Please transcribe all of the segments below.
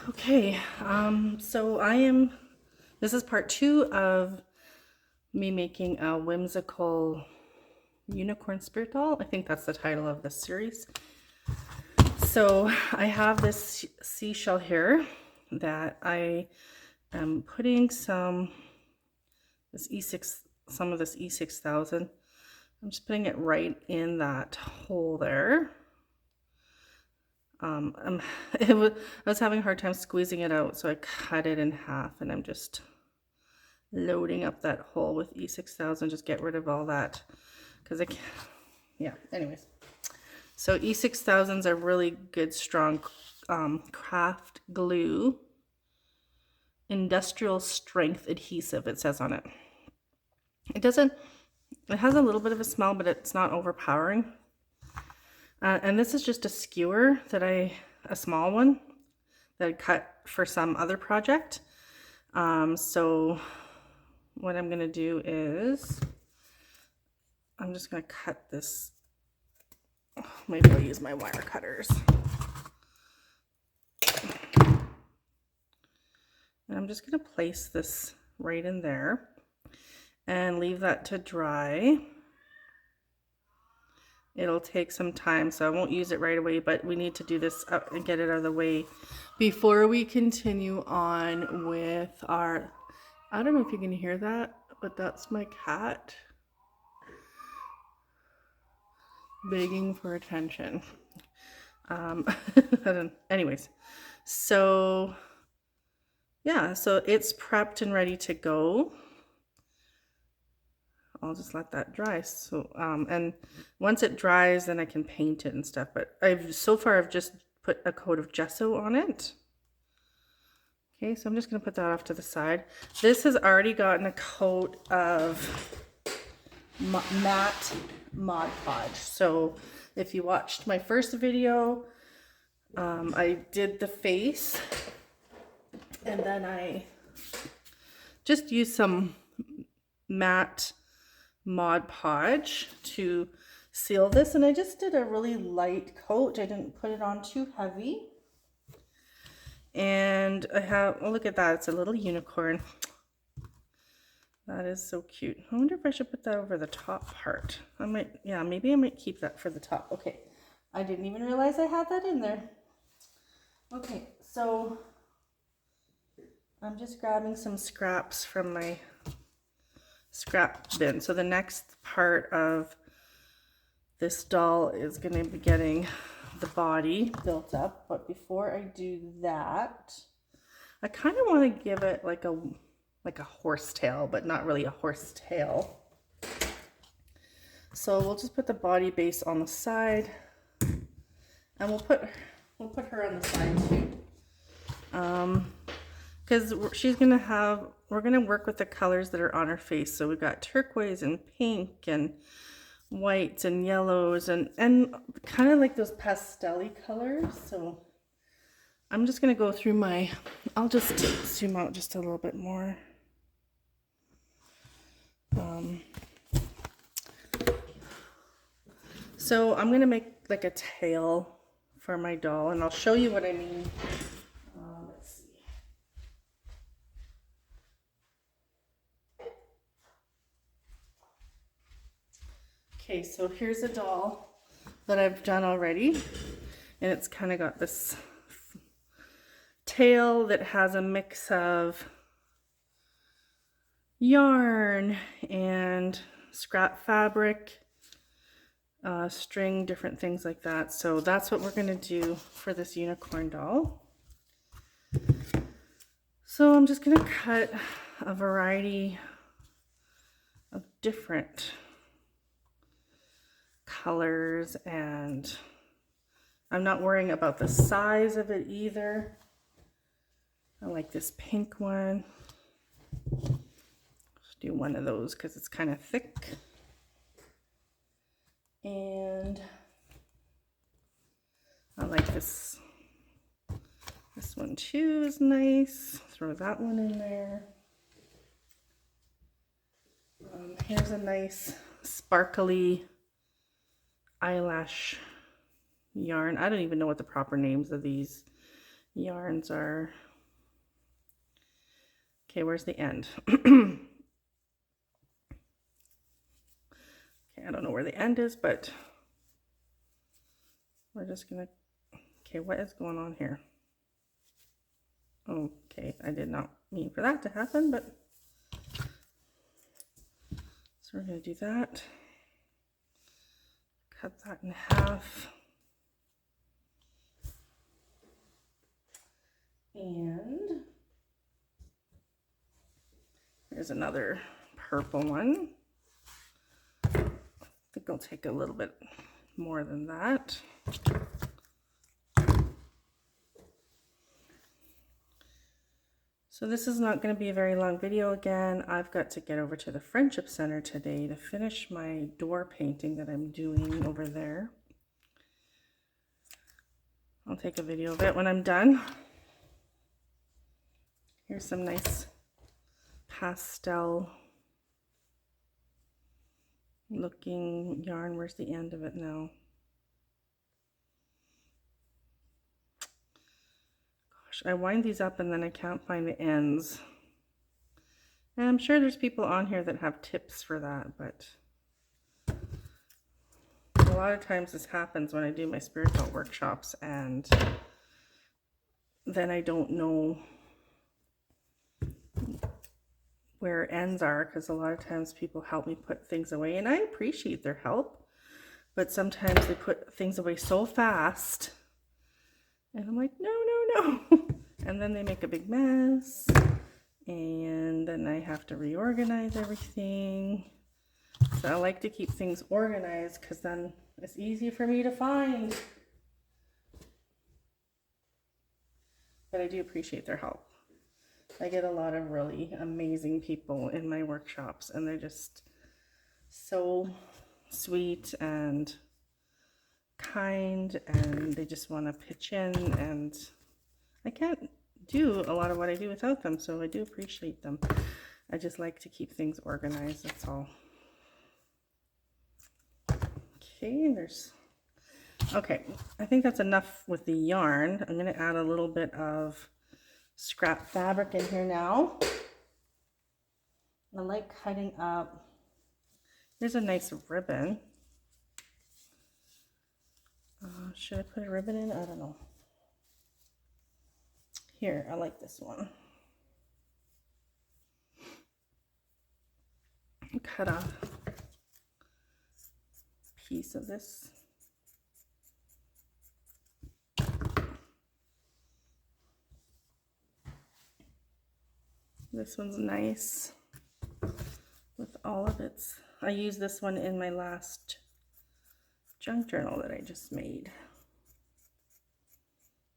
Okay, this is part 2 of me making a whimsical unicorn spirit doll. I think that's the title of this series. So I have this seashell here that I am putting some of this E6000. I'm just putting it right in that hole there. I was having a hard time squeezing it out, so I cut it in half, and I'm just loading up that hole with E6000. Just get rid of all that, because I can't, yeah, anyways. So E6000s are really good, strong craft glue, industrial strength adhesive, it says on it. It has a little bit of a smell, but it's not overpowering. And this is just a skewer a small one that I cut for some other project. So what I'm going to do is I'm just going to cut this. Maybe I'll use my wire cutters. And I'm just going to place this right in there and leave that to dry. It'll take some time, so I won't use it right away, but we need to do this up and get it out of the way before we continue on with our, I don't know if you can hear that, but that's my cat begging for attention. Anyways, so yeah, so it's prepped and ready to go. I'll just let that dry. So, and once it dries, then I can paint it and stuff. But so far I've just put a coat of gesso on it. Okay, so I'm just gonna put that off to the side. This has already gotten a coat of matte Mod Podge. So if you watched my first video, I did the face, and then I just used some matte Mod Podge to seal this, and I just did a really light coat. I didn't put it on too heavy. And I have, oh, look at that, it's a little unicorn. That is so cute. I wonder if I should put that over the top part. I might, yeah, maybe I might keep that for the top. Okay, I didn't even realize I had that in there. Okay, so I'm just grabbing some scraps from my scrap bin. So the next part of this doll is going to be getting the body built up, but before I do that, I kind of want to give it like a horse tail, but not really a horse tail. So we'll just put the body base on the side, and we'll put her on the side too. Because we're gonna work with the colors that are on her face. So we've got turquoise and pink and whites and yellows and kind of like those pastel-y colors. So I'm just gonna go through I'll just zoom out just a little bit more. So I'm gonna make like a tail for my doll, and I'll show you what I mean. Let's see. Okay, so here's a doll that I've done already, and it's kind of got this tail that has a mix of yarn and scrap fabric, string, different things like that. So that's what we're going to do for this unicorn doll. So I'm just going to cut a variety of different colors, and I'm not worrying about the size of it either. I like this pink one. Just do one of those because it's kind of thick. And I like this one too is nice. Throw that one in there. Here's a nice sparkly eyelash yarn. I don't even know what the proper names of these yarns are. Okay, where's the end? Okay, I don't know where the end is, but we're just gonna, okay, what is going on here? Okay, I did not mean for that to happen, but so we're gonna do that. Cut that in half. And here's another purple one. I think I'll take a little bit more than that. So this is not going to be a very long video again. I've got to get over to the Friendship Center today to finish my door painting that I'm doing over there. I'll take a video of it when I'm done. Here's some nice pastel looking yarn. Where's the end of it now? Gosh, I wind these up and then I can't find the ends. And I'm sure there's people on here that have tips for that, but a lot of times this happens when I do my spiritual workshops and then I don't know where ends are, because a lot of times people help me put things away and I appreciate their help, but sometimes they put things away so fast and I'm like, no, no, no. And then they make a big mess and then I have to reorganize everything. So I like to keep things organized because then it's easy for me to find. But I do appreciate their help. I get a lot of really amazing people in my workshops and they're just so sweet and kind and they just want to pitch in, and I can't do a lot of what I do without them, so I do appreciate them. I just like to keep things organized, that's all. Okay, okay, I think that's enough with the yarn. I'm going to add a little bit of scrap fabric in here now. I like cutting up. Here's a nice ribbon. Should I put a ribbon in? I don't know. Here, I like this one. Cut off a piece of this. This one's nice with all of its, I used this one in my last junk journal that I just made.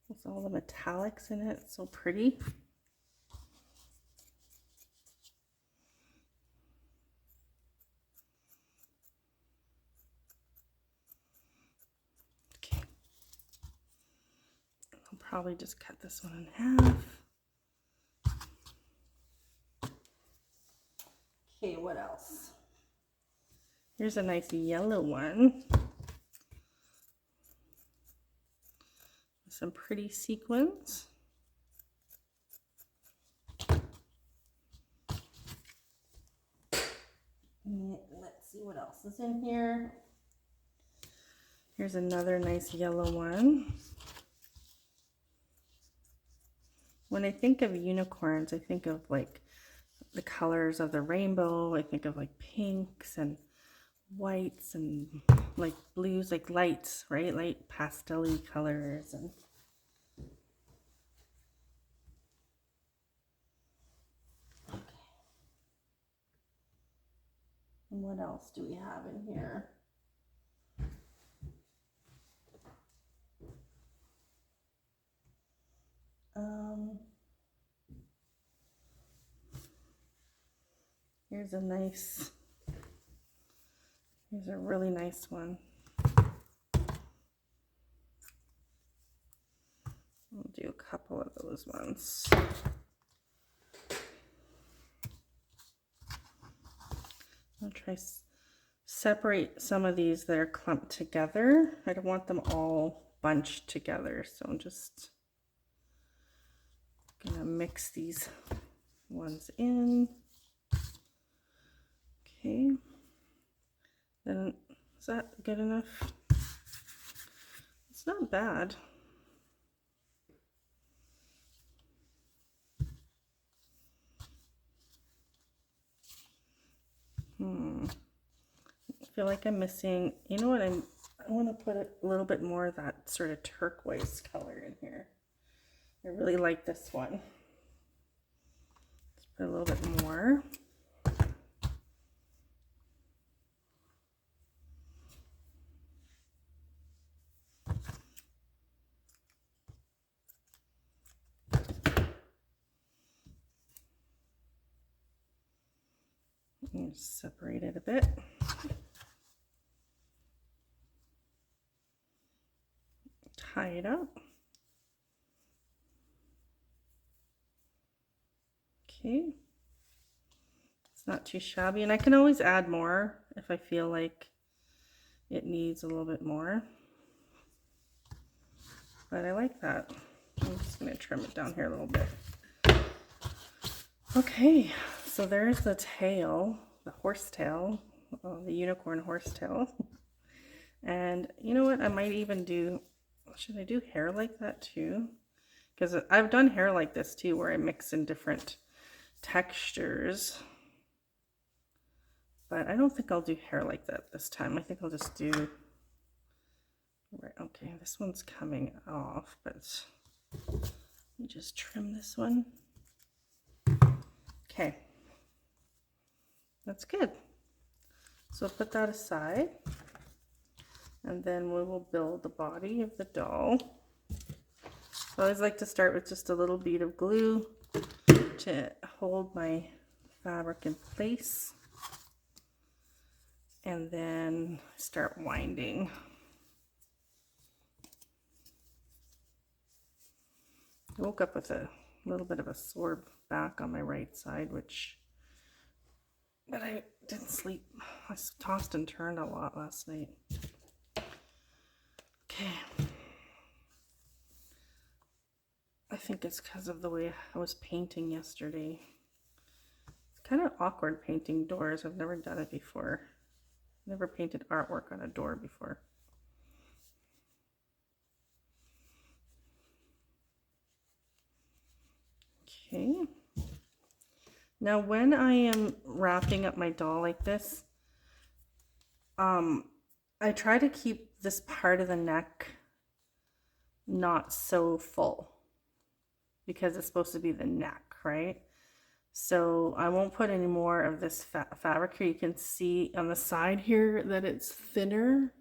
With all the metallics in it, it's so pretty. Okay. I'll probably just cut this one in half. Okay, what else? Here's a nice yellow one. Some pretty sequins. Let's see what else is in here. Here's another nice yellow one. When I think of unicorns, I think of like the colors of the rainbow. I think of like pinks and whites and like blues, like lights, right? Light pastel-y colors. And okay. And what else do we have in here? Here's a really nice one. I'll do a couple of those ones. I'll try separate some of these that are clumped together. I don't want them all bunched together, so I'm just gonna mix these ones in. Okay. Then is that good enough? It's not bad. I feel like I'm missing, you know what, I want to put a little bit more of that sort of turquoise color in here. I really like this one. Let's put a little bit more. Separate it a bit. Tie it up. Okay. It's not too shabby, and I can always add more if I feel like it needs a little bit more. But I like that. I'm just going to trim it down here a little bit. Okay, so there's the tail, the horsetail, the unicorn horsetail. And you know what, I might even do, should I do hair like that too? Because I've done hair like this too, where I mix in different textures. But I don't think I'll do hair like that this time. I think I'll just do, right, okay, this one's coming off, but let me just trim this one. Okay, that's good. So put that aside, and then we will build the body of the doll. So I always like to start with just a little bead of glue to hold my fabric in place, and then start winding. I woke up with a little bit of a sore back on my right side, but I didn't sleep. I tossed and turned a lot last night. Okay. I think it's because of the way I was painting yesterday. It's kind of awkward painting doors. I've never done it before. Never painted artwork on a door before. Okay. Now when I am wrapping up my doll like this, I try to keep this part of the neck not so full, because it's supposed to be the neck, right? So I won't put any more of this fabric here. You can see on the side here that it's thinner.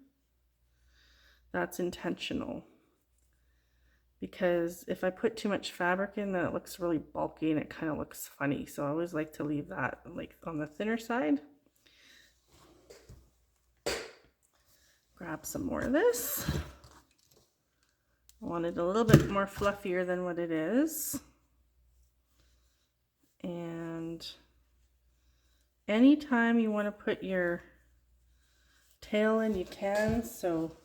That's intentional, because if I put too much fabric in, then it looks really bulky and it kind of looks funny. So I always like to leave that like on the thinner side. Grab some more of this. I want it a little bit more fluffier than what it is. And anytime you want to put your tail in, you can. So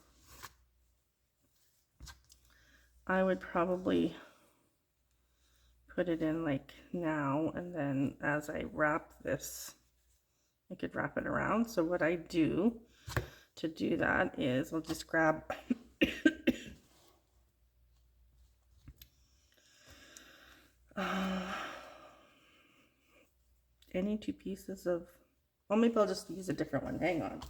I would probably put it in like now, and then as I wrap this, I could wrap it around. So what I do to do that is I'll just grab any two pieces of, well, maybe I'll just use a different one. Hang on.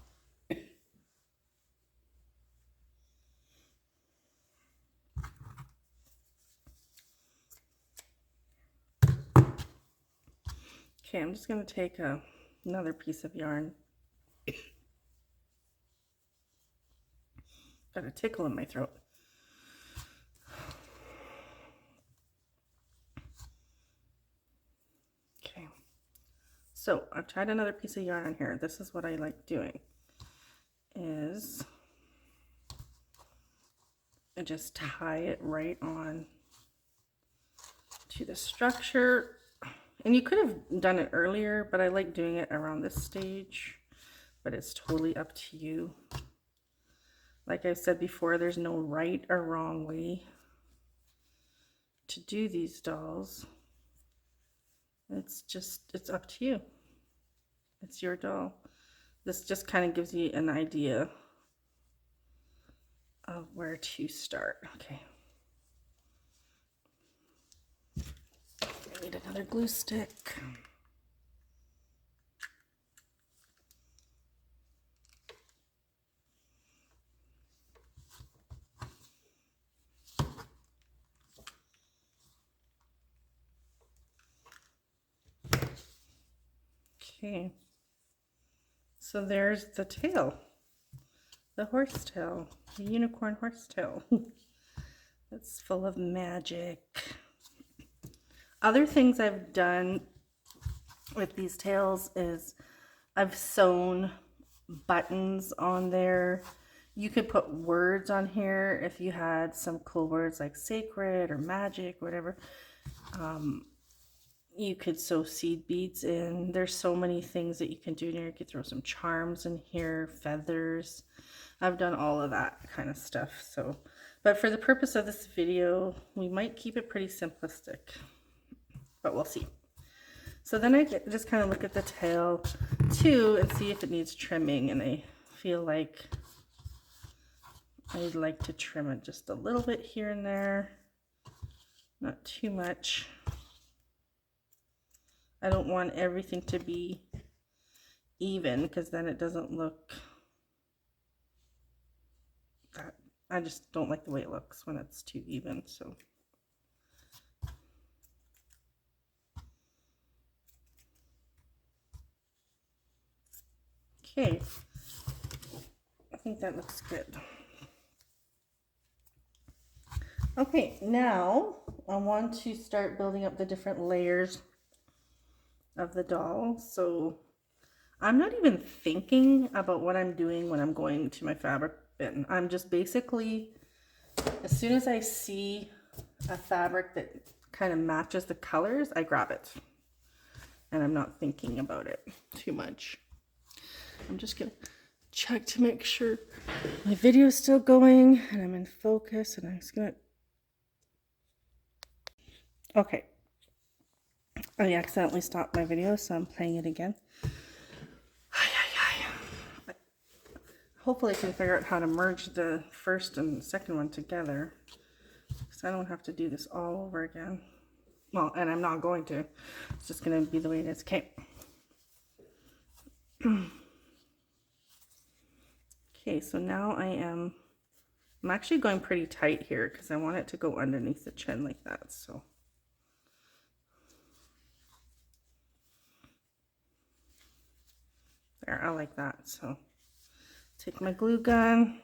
Okay, I'm just going to take another piece of yarn. Got a tickle in my throat. Okay, so I've tried another piece of yarn on here. This is what I like doing, is I just tie it right on to the structure. And you could have done it earlier, but I like doing it around this stage, but it's totally up to you. Like I said before, there's no right or wrong way to do these dolls. It's up to you. It's your doll. This just kind of gives you an idea of where to start. Okay. I need another glue stick. Okay. So there's the tail. The horsetail. The unicorn horsetail. It's full of magic. Other things I've done with these tails is I've sewn buttons on there. You could put words on here if you had some cool words like sacred or magic, whatever. You could sew seed beads in. There's so many things that you can do in here. You could throw some charms in here, feathers. I've done all of that kind of stuff. So, but for the purpose of this video, we might keep it pretty simplistic, but we'll see. So then I just kind of look at the tail too and see if it needs trimming, and I feel like I'd like to trim it just a little bit here and there, not too much. I don't want everything to be even because then it doesn't look that, I just don't like the way it looks when it's too even. So okay, I think that looks good. Okay, now I want to start building up the different layers of the doll. So I'm not even thinking about what I'm doing when I'm going to my fabric bin. I'm just basically, as soon as I see a fabric that kind of matches the colors, I grab it. And I'm not thinking about it too much. I'm just gonna check to make sure my video is still going and I'm in focus, and I'm just gonna, okay. I accidentally stopped my video, so I'm playing it again. Hopefully I can figure out how to merge the first and second one together, so I don't have to do this all over again. Well, and I'm not going to. It's just going to be the way it is. Okay. Okay, so now I'm actually going pretty tight here because I want it to go underneath the chin like that. So there, I like that. So take my glue gun.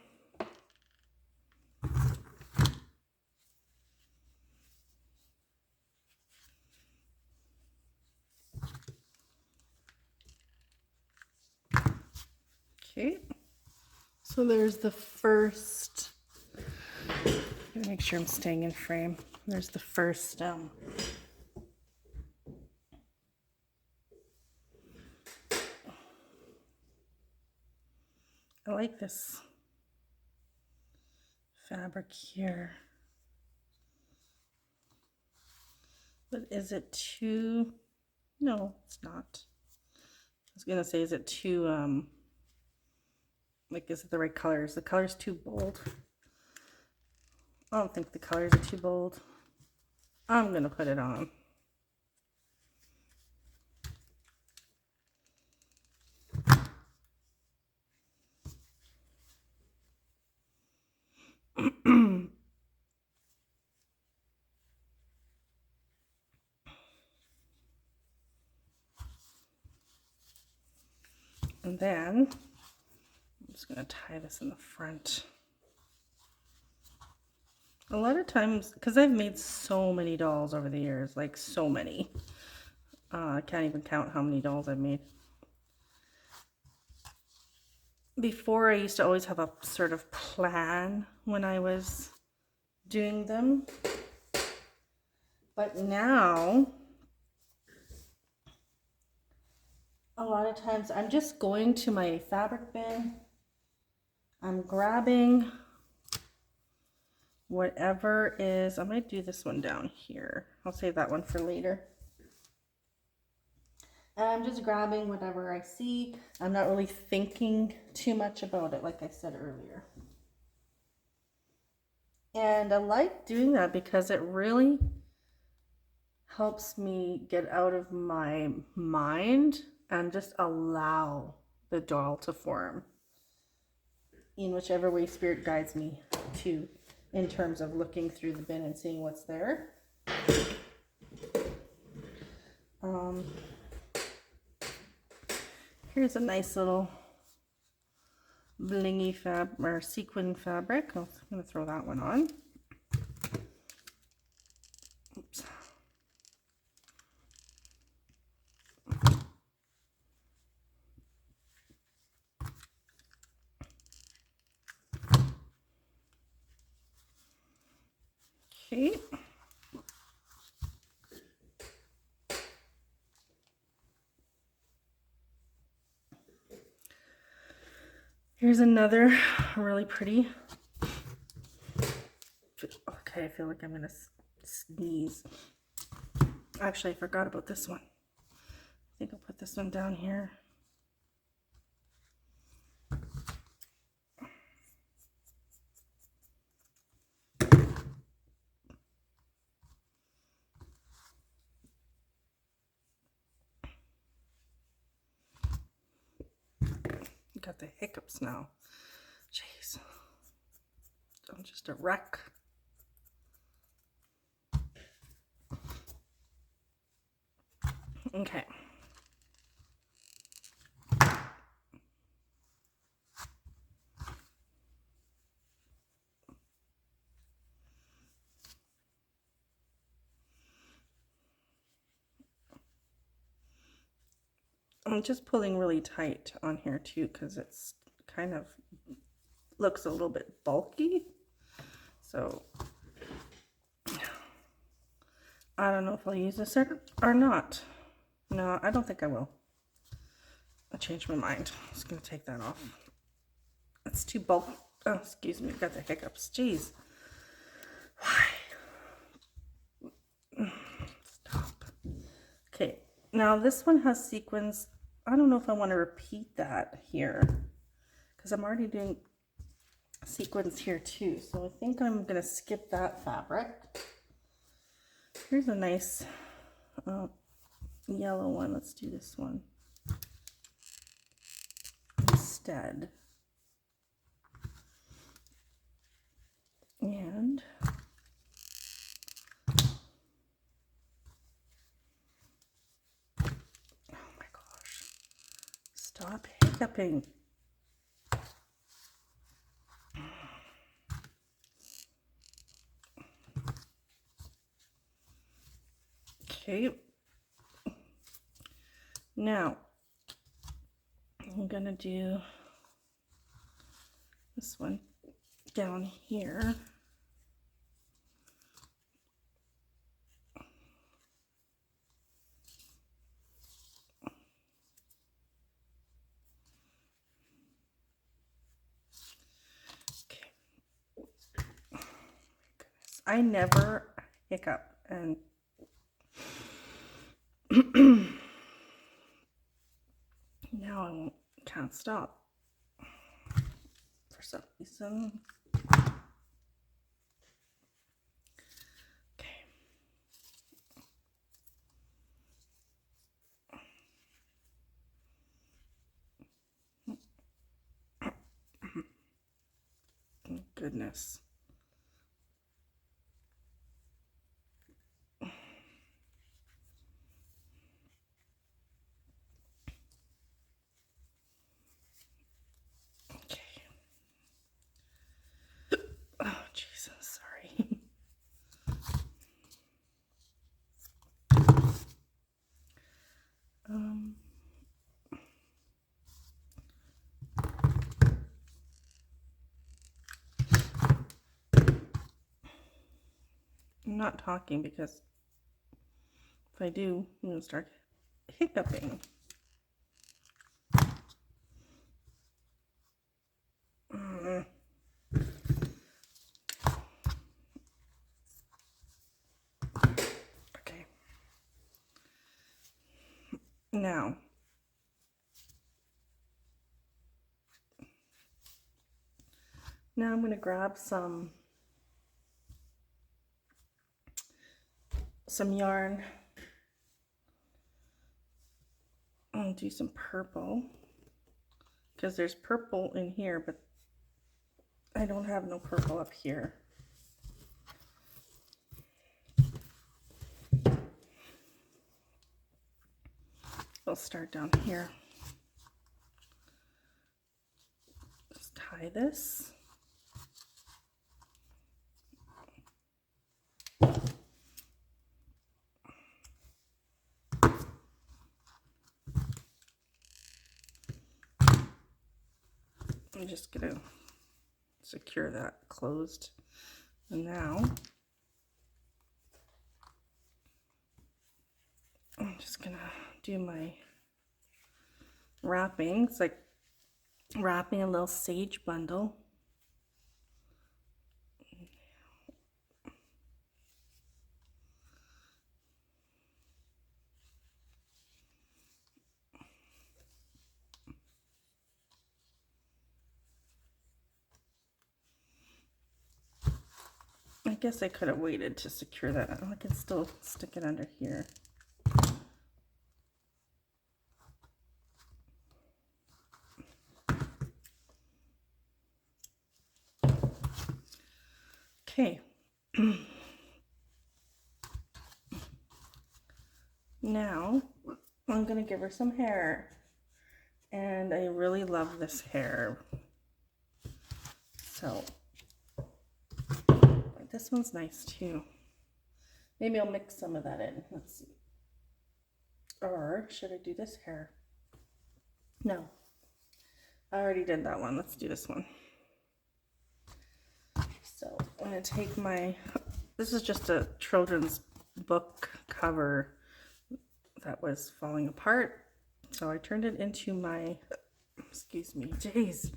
Okay, so there's the first, make sure I'm staying in frame. There's the first I like this fabric here, but is it too, no, it's not. I was gonna say, is it too like, is it the right color? Is the colors too bold? I don't think the colors are too bold. I'm gonna put it on. And then I'm just gonna tie this in the front. A lot of times, because I've made so many dolls over the years, like so many. I can't even count how many dolls I've made. Before, I used to always have a sort of plan when I was doing them. But now, a lot of times I'm just going to my fabric bin. I'm grabbing whatever is, I might do this one down here. I'll save that one for later. And I'm just grabbing whatever I see. I'm not really thinking too much about it, like I said earlier. And I like doing that because it really helps me get out of my mind and just allow the doll to form in whichever way spirit guides me to, in terms of looking through the bin and seeing what's there. Here's a nice little blingy sequin fabric. I'm going to throw that one on. Oops. Okay. Here's another really pretty. Okay, I feel like I'm gonna sneeze. Actually, I forgot about this one. I think I'll put this one down here. Got the hiccups now. Jeez. I'm just a wreck. Okay. I'm just pulling really tight on here too because it's kind of looks a little bit bulky. So I don't know if I'll use this or not. No, I don't think I will. I changed my mind. I'm just going to take that off. It's too bulky. Oh, excuse me. Got the hiccups. Jeez. Why? Stop. Okay. Now this one has sequins. I don't know if I want to repeat that here because I'm already doing sequins here too. So I think I'm going to skip that fabric. Here's a nice yellow one. Let's do this one instead. And oh my gosh, stop hiccuping. Okay, now I'm gonna do this one down here. Okay. Oh my goodness. I never hiccup and now I can't stop for some reason. Okay. Oh, goodness. Oh, Jesus, sorry. I'm not talking because if I do, I'm going to start hiccuping. Okay. Now, I'm going to grab some yarn and do some purple, because there's purple in here, but I don't have no purple up here. I'll start down here. Just tie this. I'm just gonna secure that closed. And now I'm just gonna do my wrapping. It's like wrapping a little sage bundle. I guess I could have waited to secure that. I can still stick it under here. Okay. Now I'm gonna give her some hair, and I really love this hair. So this one's nice too. Maybe I'll mix some of that in. Let's see. Or should I do this hair? No, I already did that one. Let's do this one. So I'm gonna take my, this is just a children's book cover that was falling apart. So I turned it into my, excuse me, jeez.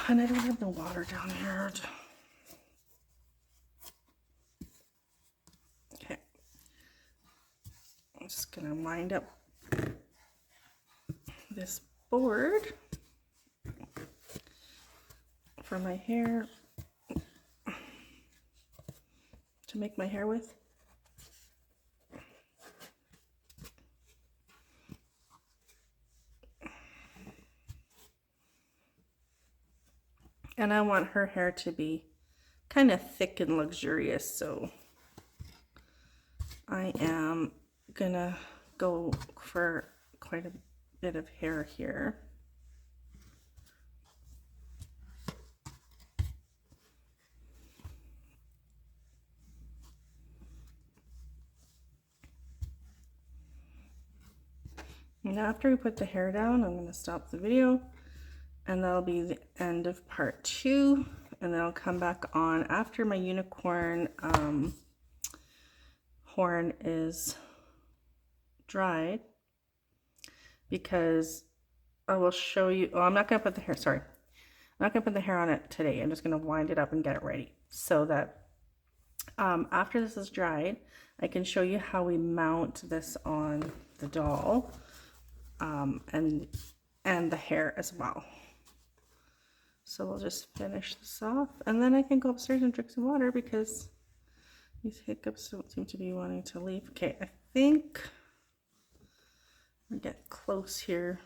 And I don't have no water down here. Okay. I'm just gonna wind up this board for my hair to make my hair with. And I want her hair to be kind of thick and luxurious, so I am gonna go for quite a bit of hair here. And after we put the hair down, I'm going to stop the video, and that'll be the end of part 2, and then I'll come back on after my unicorn horn is dried, because I will show you, oh, I'm not going to put the hair, sorry. I'm not going to put the hair on it today. I'm just going to wind it up and get it ready so that after this is dried, I can show you how we mount this on the doll. And the hair as well. So we'll just finish this off, and then I can go upstairs and drink some water because these hiccups don't seem to be wanting to leave. Okay, I think we'll get close here.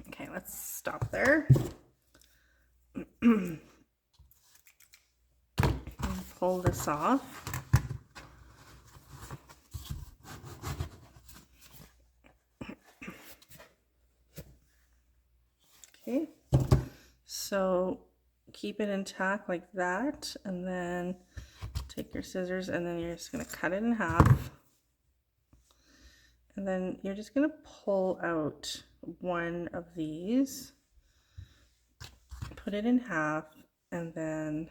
Okay, let's stop there. And pull this off. Okay, so keep it intact like that, and then take your scissors, and then you're just going to cut it in half, and then you're just going to pull out one of these, put it in half, and then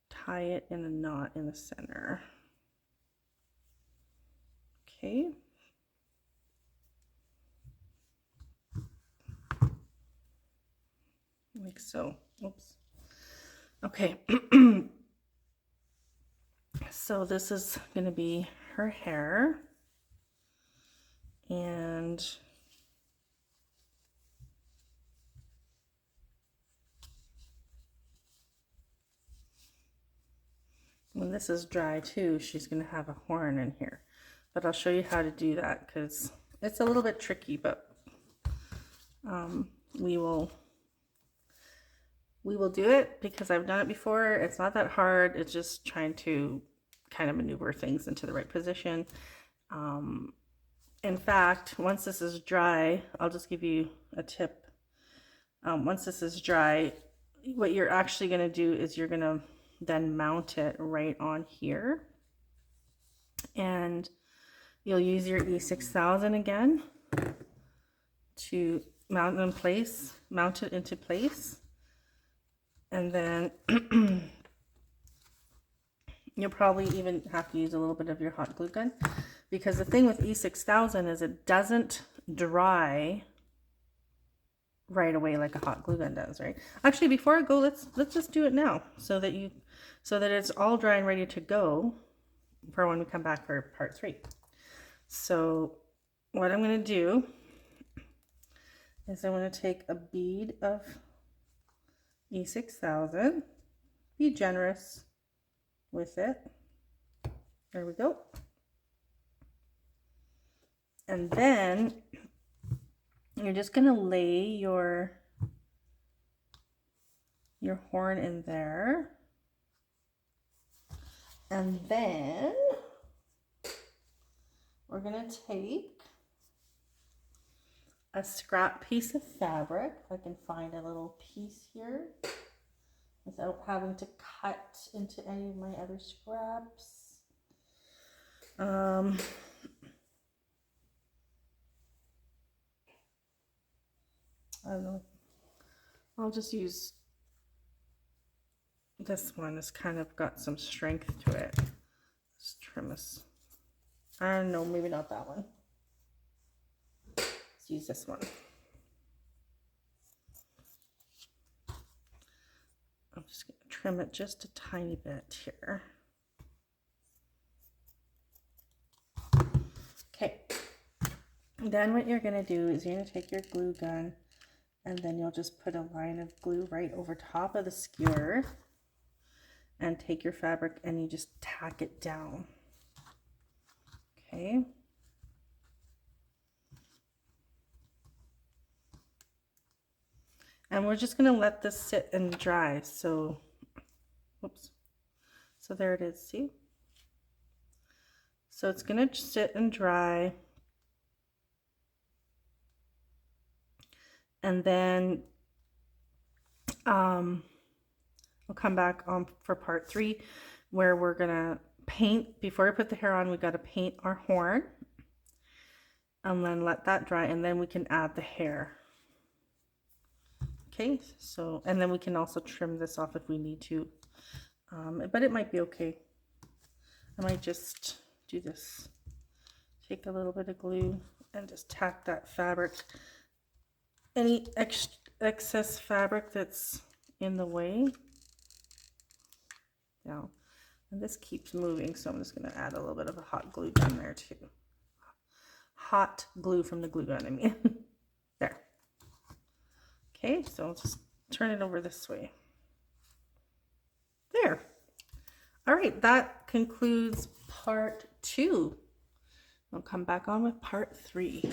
tie it in a knot in the center. Okay. Like so. Oops. Okay. So this is going to be her hair. And when this is dry too, she's going to have a horn in here. But I'll show you how to do that because it's a little bit tricky, but we will do it because I've done it before. It's not that hard. It's just trying to kind of maneuver things into the right position. In fact, once this is dry, I'll just give you a tip. Once this is dry, what you're actually going to do is you're going to then mount it right on here. And you'll use your E6000 again to mount it into place. And then you'll probably even have to use a little bit of your hot glue gun, because the thing with E6000 is it doesn't dry right away like a hot glue gun does, right? Actually, before I go, let's just do it now so that it's all dry and ready to go for when we come back for part 3. So what I'm going to do is I'm going to take a bead of E6000, be generous with it. There we go. And then you're just going to lay your horn in there. And then we're going to take a scrap piece of fabric. If I can find a little piece here without having to cut into any of my other scraps. I don't know. I'll just use this one. It's kind of got some strength to it. Let's trim this. I don't know, maybe not that one. Let's use this one. I'm just going to trim it just a tiny bit here. Okay. Then what you're going to do is you're going to take your glue gun, and then you'll just put a line of glue right over top of the skewer and take your fabric and you just tack it down. Okay. And we're just going to let this sit and dry. So, whoops. So there it is, see? So it's going to sit and dry. And then we'll come back on for part 3 where we're going to paint. Before we put the hair on, we got to paint our horn. And then let that dry, and then we can add the hair. Okay, so, and then we can also trim this off if we need to, but it might be okay. I might just do this. Take a little bit of glue and just tack that fabric. Any excess fabric that's in the way down. And this keeps moving, so I'm just going to add a little bit of a hot glue gun there too. Hot glue from the glue gun, I mean. There. Okay, so I'll just turn it over this way. There. All right, that concludes part 2. I'll come back on with part 3.